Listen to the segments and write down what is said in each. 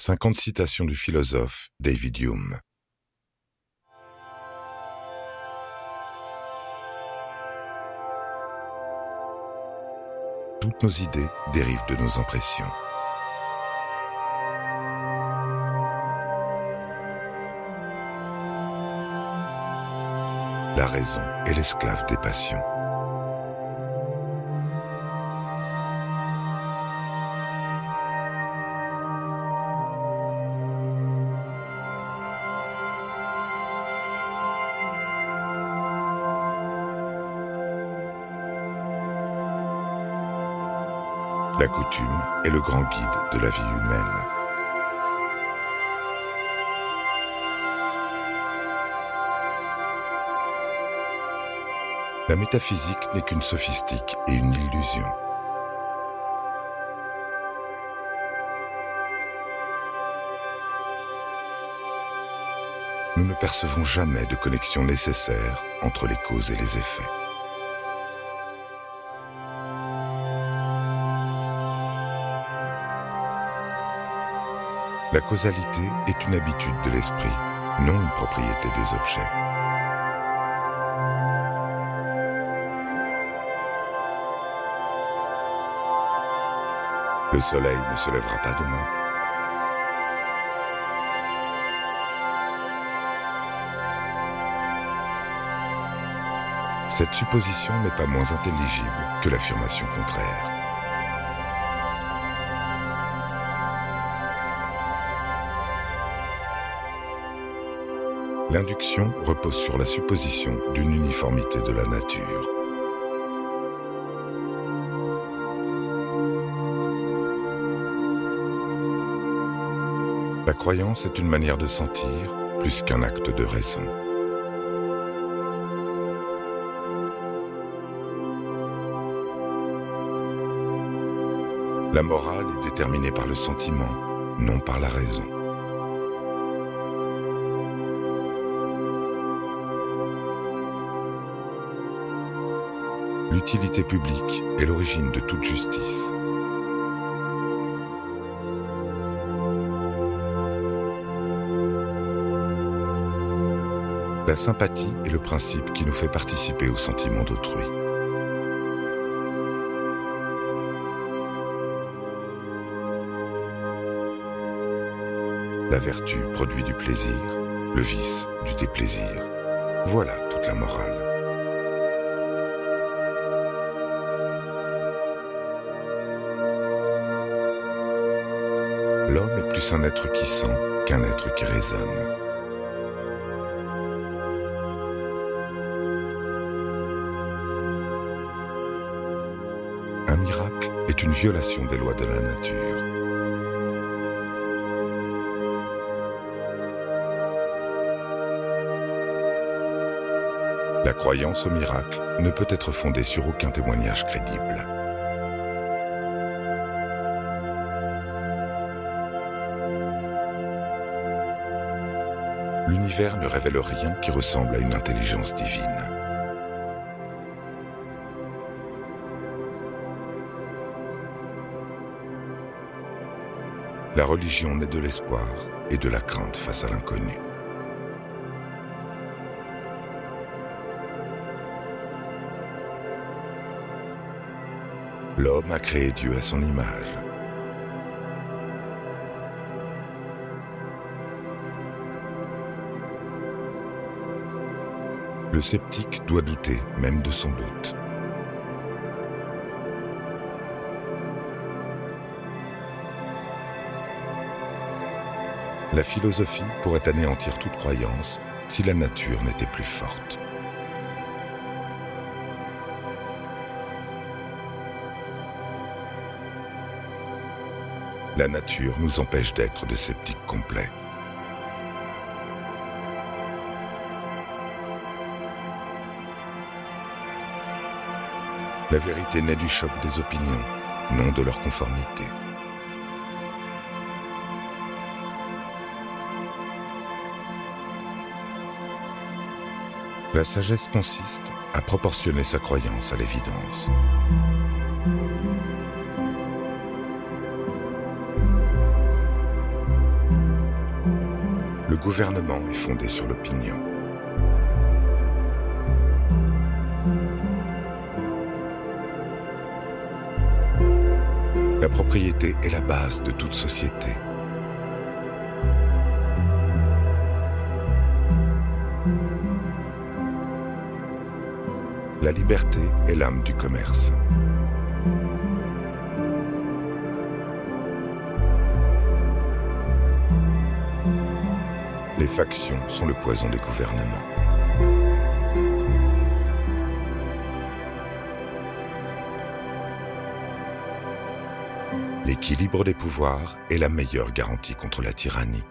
50 citations du philosophe David Hume. Toutes nos idées dérivent de nos impressions. La raison est l'esclave des passions. La coutume est le grand guide de la vie humaine. La métaphysique n'est qu'une sophistique et une illusion. Nous ne percevons jamais de connexion nécessaire entre les causes et les effets. La causalité est une habitude de l'esprit, non une propriété des objets. Le soleil ne se lèvera pas demain. Cette supposition n'est pas moins intelligible que l'affirmation contraire. L'induction repose sur la supposition d'une uniformité de la nature. La croyance est une manière de sentir plus qu'un acte de raison. La morale est déterminée par le sentiment, non par la raison. L'utilité publique est l'origine de toute justice. La sympathie est le principe qui nous fait participer aux sentiments d'autrui. La vertu produit du plaisir, le vice du déplaisir. Voilà toute la morale. L'homme est plus un être qui sent qu'un être qui raisonne. Un miracle est une violation des lois de la nature. La croyance au miracle ne peut être fondée sur aucun témoignage crédible. L'univers ne révèle rien qui ressemble à une intelligence divine. La religion naît de l'espoir et de la crainte face à l'inconnu. L'homme a créé Dieu à son image. Le sceptique doit douter même de son doute. La philosophie pourrait anéantir toute croyance si la nature n'était plus forte. La nature nous empêche d'être des sceptiques complets. La vérité naît du choc des opinions, non de leur conformité. La sagesse consiste à proportionner sa croyance à l'évidence. Le gouvernement est fondé sur l'opinion. La propriété est la base de toute société. La liberté est l'âme du commerce. Les factions sont le poison des gouvernements. L'équilibre des pouvoirs est la meilleure garantie contre la tyrannie.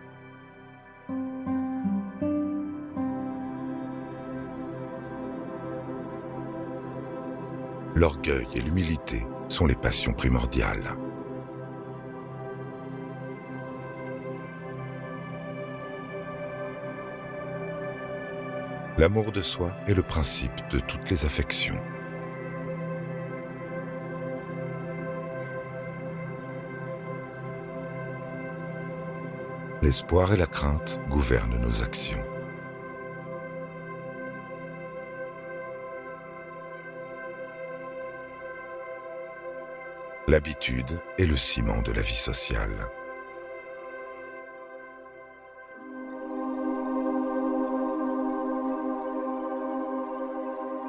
L'orgueil et l'humilité sont les passions primordiales. L'amour de soi est le principe de toutes les affections. L'espoir et la crainte gouvernent nos actions. L'habitude est le ciment de la vie sociale.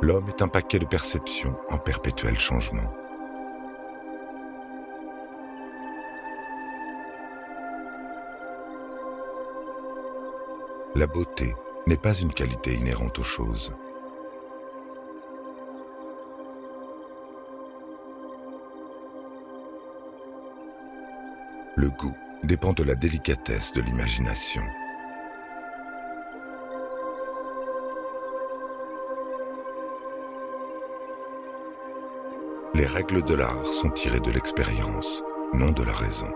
L'homme est un paquet de perceptions en perpétuel changement. La beauté n'est pas une qualité inhérente aux choses. Le goût dépend de la délicatesse de l'imagination. Les règles de l'art sont tirées de l'expérience, non de la raison.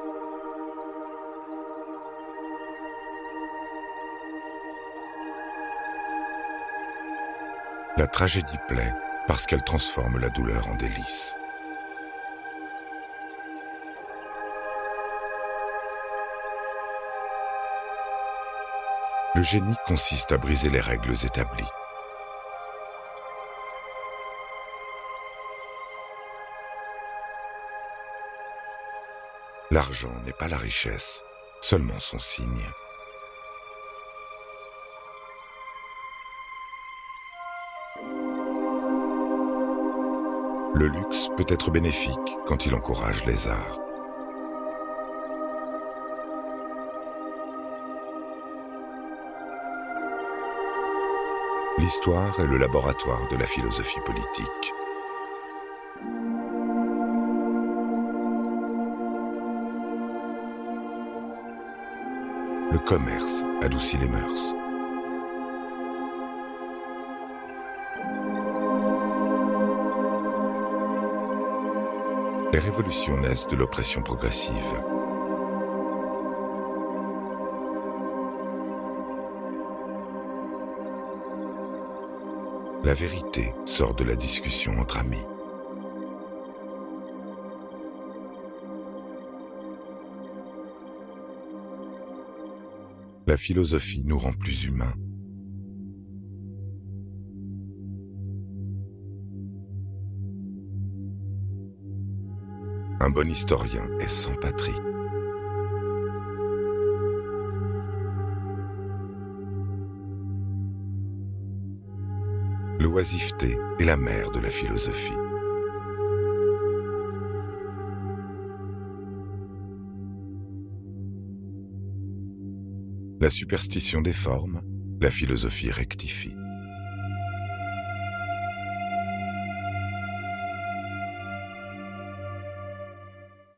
La tragédie plaît parce qu'elle transforme la douleur en délice. Le génie consiste à briser les règles établies. L'argent n'est pas la richesse, seulement son signe. Le luxe peut être bénéfique quand il encourage les arts. L'histoire est le laboratoire de la philosophie politique. Le commerce adoucit les mœurs. Les révolutions naissent de l'oppression progressive. La vérité sort de la discussion entre amis. La philosophie nous rend plus humains. Un bon historien est sans patrie. L'oisiveté est la mère de la philosophie. La superstition déforme, la philosophie rectifie.